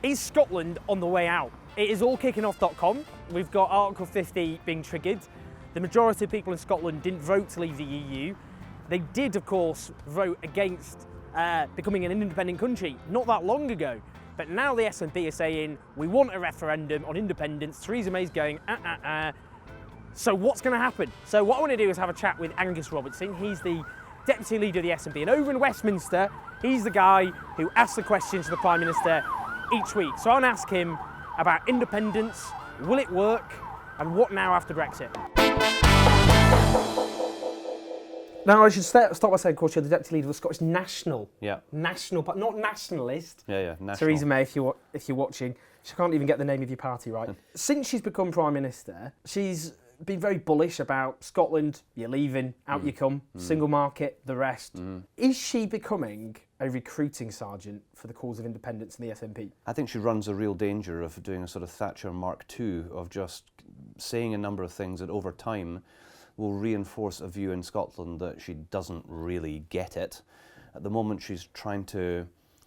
Is Scotland on the way out? It is allkickingoff.com. We've got Article 50 being triggered. The majority of people in Scotland didn't vote to leave the EU. They did, of course, vote against becoming an independent country not that long ago. But now the SNP are saying, we want a referendum on independence. Theresa May's going, So what's going to happen? So what I want to do is have a chat with Angus Robertson. He's the Deputy Leader of the SNP. And over in Westminster, he's the guy who asks the questions to the Prime Minister each week. So I want to ask him about independence, will it work, and what now after Brexit? Now, I should start by saying, of course, you're the Deputy Leader of the Scottish National. Yeah. National, but not nationalist. Yeah, national. Theresa May, if you're watching. She can't even get the name of your party right. Since she's become Prime Minister, she's been very bullish about Scotland, you're leaving, out you come, single market, the rest. Is she becoming a recruiting sergeant for the cause of independence in the SNP? I think she runs a real danger of doing a sort of Thatcher Mark II, of just saying a number of things that over time will reinforce a view in Scotland that she doesn't really get it. At the moment she's trying to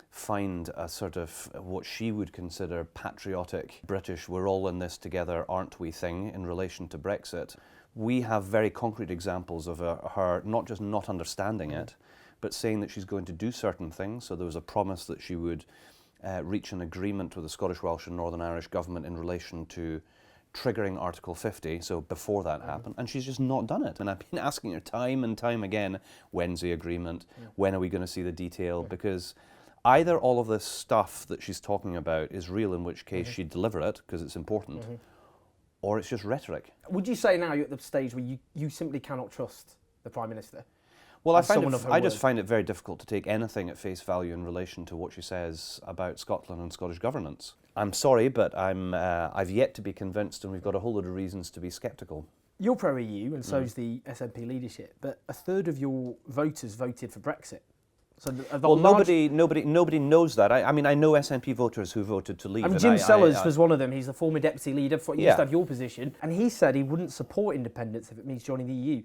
find a sort of what she would consider patriotic British, we're all in this together, aren't we thing in relation to Brexit. We have very concrete examples of her not just not understanding it, but saying that she's going to do certain things. So there was a promise that she would reach an agreement with the Scottish, Welsh and Northern Irish government in relation to triggering Article 50, so before that happened, and she's just not done it. And I've been asking her time and time again, when's the agreement? When are we going to see the detail? Because either all of this stuff that she's talking about is real, in which case she'd deliver it, because it's important, or it's just rhetoric. Would you say now you're at the stage where you simply cannot trust the Prime Minister? Well, I just find it very difficult to take anything at face value in relation to what she says about Scotland and Scottish governance. I'm sorry, but I've yet to be convinced, and we've got a whole load of reasons to be sceptical. You're pro-EU, and so's the SNP leadership, but a third of your voters voted for Brexit. So nobody knows that. I mean, I know SNP voters who voted to leave. I mean, Jim Sellers was one of them. He's the former deputy leader. He used to have your position, and he said he wouldn't support independence if it means joining the EU.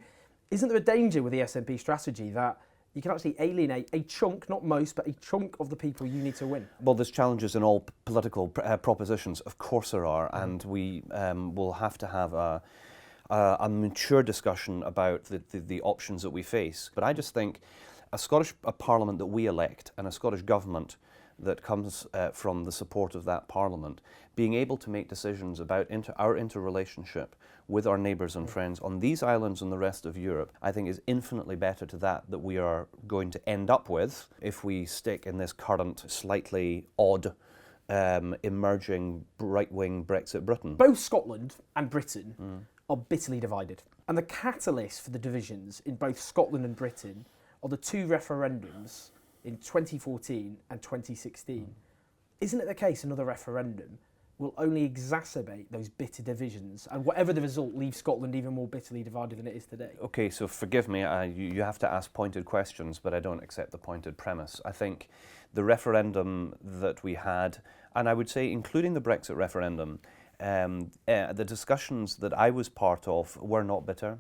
Isn't there a danger with the SNP strategy that you can actually alienate a chunk, not most, but a chunk of the people you need to win? Well, there's challenges in all political propositions. Of course there are, and we will have to have a mature discussion about the options that we face. But I just think a Scottish Parliament that we elect and a Scottish government that comes from the support of that Parliament, being able to make decisions about our interrelationship with our neighbours and friends on these islands and the rest of Europe, I think is infinitely better to that we are going to end up with if we stick in this current slightly odd emerging right-wing Brexit Britain. Both Scotland and Britain are bitterly divided. And the catalyst for the divisions in both Scotland and Britain are the two referendums in 2014 and 2016. Isn't it the case another referendum will only exacerbate those bitter divisions, and whatever the result, leave Scotland even more bitterly divided than it is today? Okay, so forgive me, you have to ask pointed questions, but I don't accept the pointed premise. I think the referendum that we had, and I would say including the Brexit referendum, the discussions that I was part of were not bitter.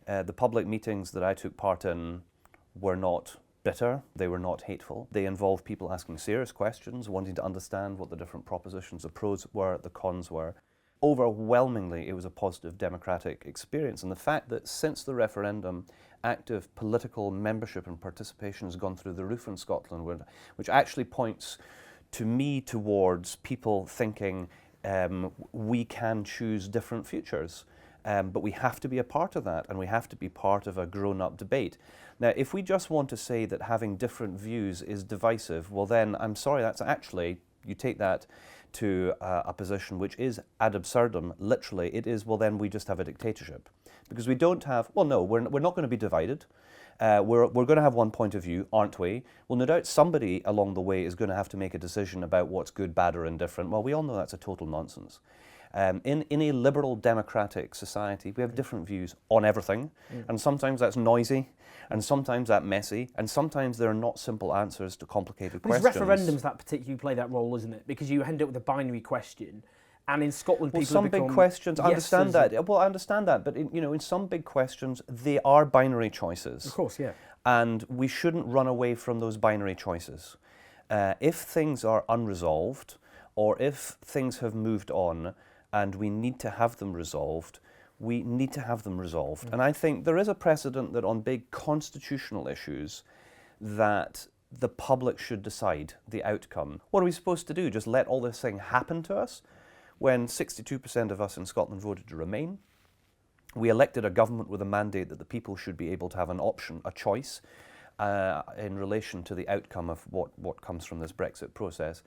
The public meetings that I took part in were not bitter, they were not hateful. They involved people asking serious questions, wanting to understand what the different propositions, the pros were, the cons were. Overwhelmingly, it was a positive democratic experience. And the fact that since the referendum, active political membership and participation has gone through the roof in Scotland, which actually points to me towards people thinking we can choose different futures. But we have to be a part of that, and we have to be part of a grown-up debate. Now, if we just want to say that having different views is divisive, well then, I'm sorry, that's actually, you take that to a position which is ad absurdum, literally, it is, well then we just have a dictatorship. Because we don't have, well no, we're not going to be divided. We're going to have one point of view, aren't we? Well, no doubt somebody along the way is going to have to make a decision about what's good, bad or indifferent. Well, we all know that's a total nonsense. In a liberal democratic society, we have different views on everything, and sometimes that's noisy, and sometimes that's messy, and sometimes there are not simple answers to complicated questions. It's referendums that particularly play that role, isn't it? Because you end up with a binary question, and in Scotland, people some big questions, I understand that. Well, I understand that, but in some big questions, they are binary choices. Of course, yeah. And we shouldn't run away from those binary choices. If things are unresolved, or if things have moved on and we need to have them resolved, we need to have them resolved. And I think there is a precedent that on big constitutional issues that the public should decide the outcome. What are we supposed to do? Just let all this thing happen to us? When 62% of us in Scotland voted to remain, we elected a government with a mandate that the people should be able to have an option, a choice, in relation to the outcome of what comes from this Brexit process.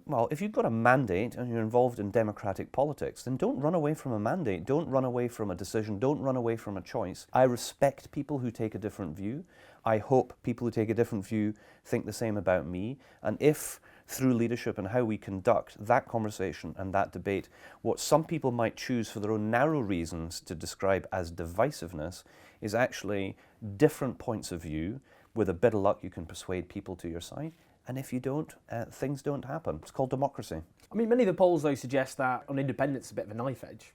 Well, if you've got a mandate and you're involved in democratic politics, then don't run away from a mandate, don't run away from a decision, don't run away from a choice. I respect people who take a different view. I hope people who take a different view think the same about me. And if, through leadership and how we conduct that conversation and that debate, what some people might choose for their own narrow reasons to describe as divisiveness is actually different points of view, with a bit of luck you can persuade people to your side. And if you don't, things don't happen. It's called democracy. I mean, many of the polls, though, suggest that on independence it's a bit of a knife edge.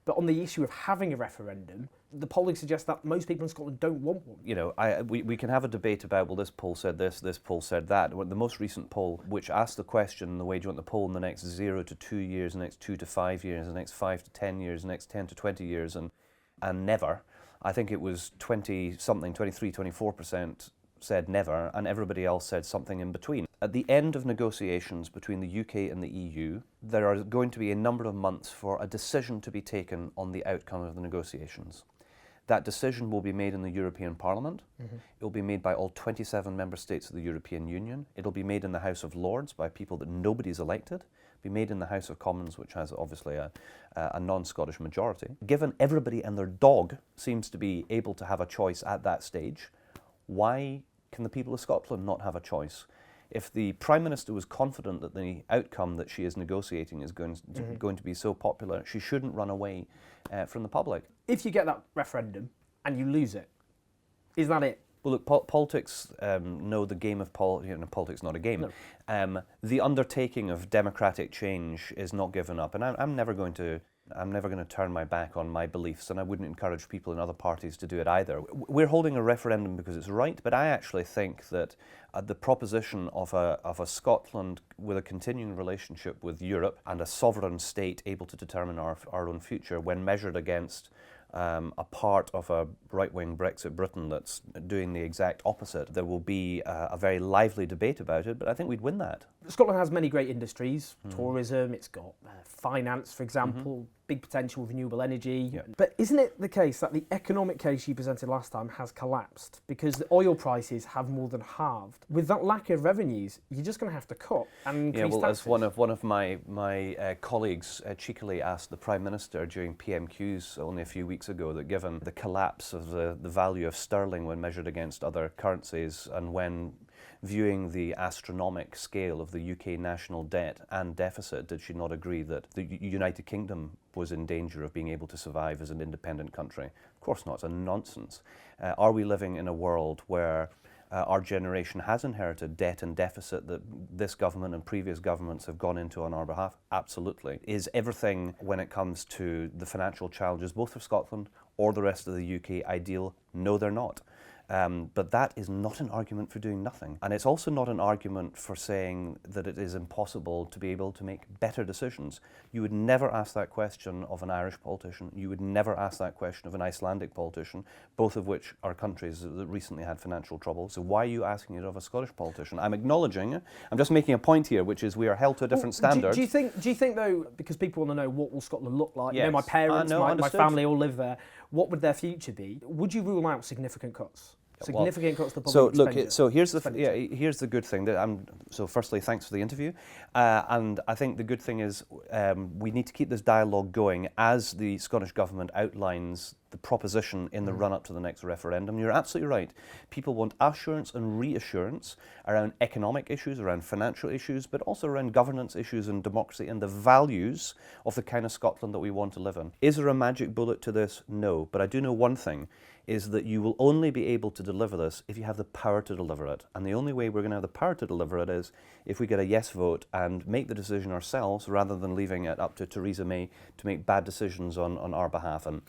But on the issue of having a referendum, the polling suggests that most people in Scotland don't want one. You know, we can have a debate about, well, this poll said this poll said that. The most recent poll, which asked the question, the way do you want the poll in the next 0 to 2 years, the next 2 to 5 years, the next 5 to 10 years, the next 10 to 20 years, and never. I think it was 20-something, 23, 24% said never, and everybody else said something in between. At the end of negotiations between the UK and the EU, there are going to be a number of months for a decision to be taken on the outcome of the negotiations. That decision will be made in the European Parliament. It will be made by all 27 member states of the European Union. It will be made in the House of Lords by people that nobody's elected. Be made in the House of Commons, which has obviously a non-Scottish majority. Given everybody and their dog seems to be able to have a choice at that stage, why can the people of Scotland not have a choice? If the Prime Minister was confident that the outcome that she is negotiating is going to be so popular, she shouldn't run away from the public. If you get that referendum and you lose it, is that it? Well, look, politics know the game of politics is not a game. No. The undertaking of democratic change is not given up, and I'm never going to turn my back on my beliefs, and I wouldn't encourage people in other parties to do it either. We're holding a referendum because it's right, but I actually think that the proposition of a Scotland with a continuing relationship with Europe and a sovereign state able to determine our own future, when measured against a part of a right-wing Brexit Britain that's doing the exact opposite, there will be a very lively debate about it, but I think we'd win that. Scotland has many great industries, tourism, it's got finance, for example, big potential with renewable energy. Yeah. But isn't it the case that the economic case you presented last time has collapsed because the oil prices have more than halved? With that lack of revenues, you're just going to have to cut and increase taxes. As one of my colleagues cheekily asked the Prime Minister during PMQs only a few weeks ago, that given the collapse of the value of sterling when measured against other currencies, and when viewing the astronomic scale of the UK national debt and deficit, did she not agree that the United Kingdom was in danger of being able to survive as an independent country? Of course not, it's a nonsense. Are we living in a world where our generation has inherited debt and deficit that this government and previous governments have gone into on our behalf? Absolutely. Is everything, when it comes to the financial challenges, both for Scotland or the rest of the UK, ideal? No, they're not. But that is not an argument for doing nothing. And it's also not an argument for saying that it is impossible to be able to make better decisions. You would never ask that question of an Irish politician. You would never ask that question of an Icelandic politician, both of which are countries that recently had financial trouble. So why are you asking it of a Scottish politician? I'm acknowledging, I'm just making a point here, which is we are held to a different standard. Do you think though, because people want to know what will Scotland look like, yes. You know, my parents, my family all live there, what would their future be? Would you rule out significant cuts? Significant cuts to public expenditure. So here's the good thing. So firstly, thanks for the interview, and I think the good thing is we need to keep this dialogue going as the Scottish Government outlines the proposition in the run-up to the next referendum. You're absolutely right. People want assurance and reassurance around economic issues, around financial issues, but also around governance issues and democracy and the values of the kind of Scotland that we want to live in. Is there a magic bullet to this? No. But I do know one thing, is that you will only be able to deliver this if you have the power to deliver it. And the only way we're going to have the power to deliver it is if we get a yes vote and make the decision ourselves rather than leaving it up to Theresa May to make bad decisions on our behalf. And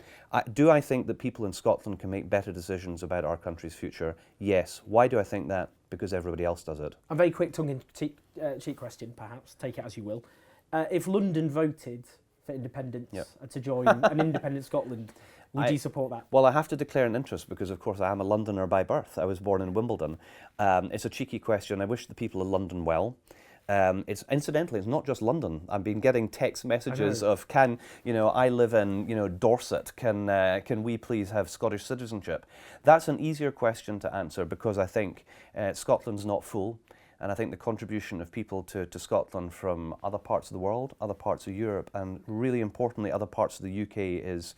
do I think that people in Scotland can make better decisions about our country's future? Yes. Why do I think that? because everybody else does it. A very quick tongue-in-cheek question, perhaps, take it as you will. If London voted for independence to join an independent Scotland, would you support that? Well, I have to declare an interest because, of course, I am a Londoner by birth. I was born in Wimbledon. It's a cheeky question. I wish the people of London well. Incidentally, it's not just London. I've been getting text messages of, I live in, Dorset. Can we please have Scottish citizenship? That's an easier question to answer because I think Scotland's not full. And I think the contribution of people to Scotland from other parts of the world, other parts of Europe, and really importantly, other parts of the UK is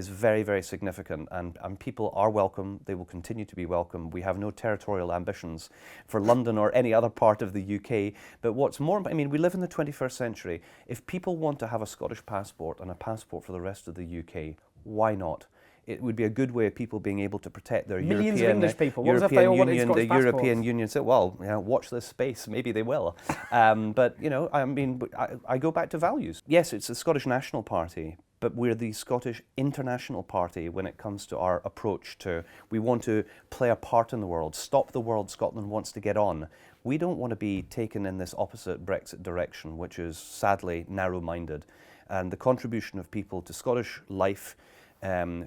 very, very significant. And people are welcome. They will continue to be welcome. We have no territorial ambitions for London or any other part of the UK. But what's more, we live in the 21st century. If people want to have a Scottish passport and a passport for the rest of the UK, why not? It would be a good way of people being able to protect their Millions European, of English people. European What if they all wanted Union, Scottish the European passports? Union said, well, watch this space, maybe they will. But, I go back to values. Yes, it's the Scottish National Party, but we're the Scottish International Party when it comes to our approach to, we want to play a part in the world, stop the world Scotland wants to get on. We don't want to be taken in this opposite Brexit direction, which is sadly narrow-minded. And the contribution of people to Scottish life,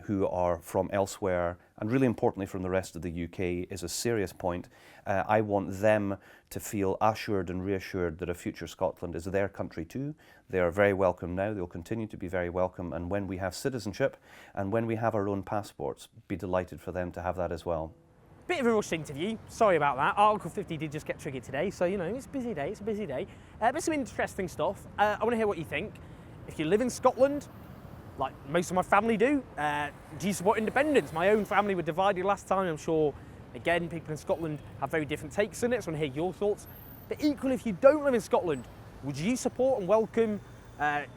who are from elsewhere, and really importantly from the rest of the UK, is a serious point. I want them to feel assured and reassured that a future Scotland is their country too. They are very welcome now, they'll continue to be very welcome, and when we have citizenship and when we have our own passports, be delighted for them to have that as well. Bit of a rushed interview, sorry about that. Article 50 did just get triggered today, so it's a busy day, But some interesting stuff. I want to hear what you think. If you live in Scotland, like most of my family do you support independence? My own family were divided last time. I'm sure, again, people in Scotland have very different takes on it, so I want to hear your thoughts. But equally, if you don't live in Scotland, would you support and welcome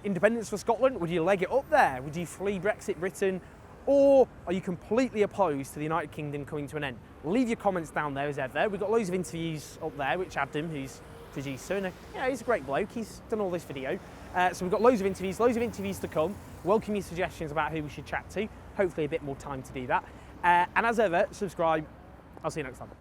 independence for Scotland? Would you leg it up there? Would you flee Brexit Britain? Or are you completely opposed to the United Kingdom coming to an end? Leave your comments down there as ever. We've got loads of interviews up there, which Adam, who's producer, and he's a great bloke. He's done all this video. So we've got loads of interviews to come. Welcome your suggestions about who we should chat to. Hopefully a bit more time to do that. And as ever, subscribe. I'll see you next time.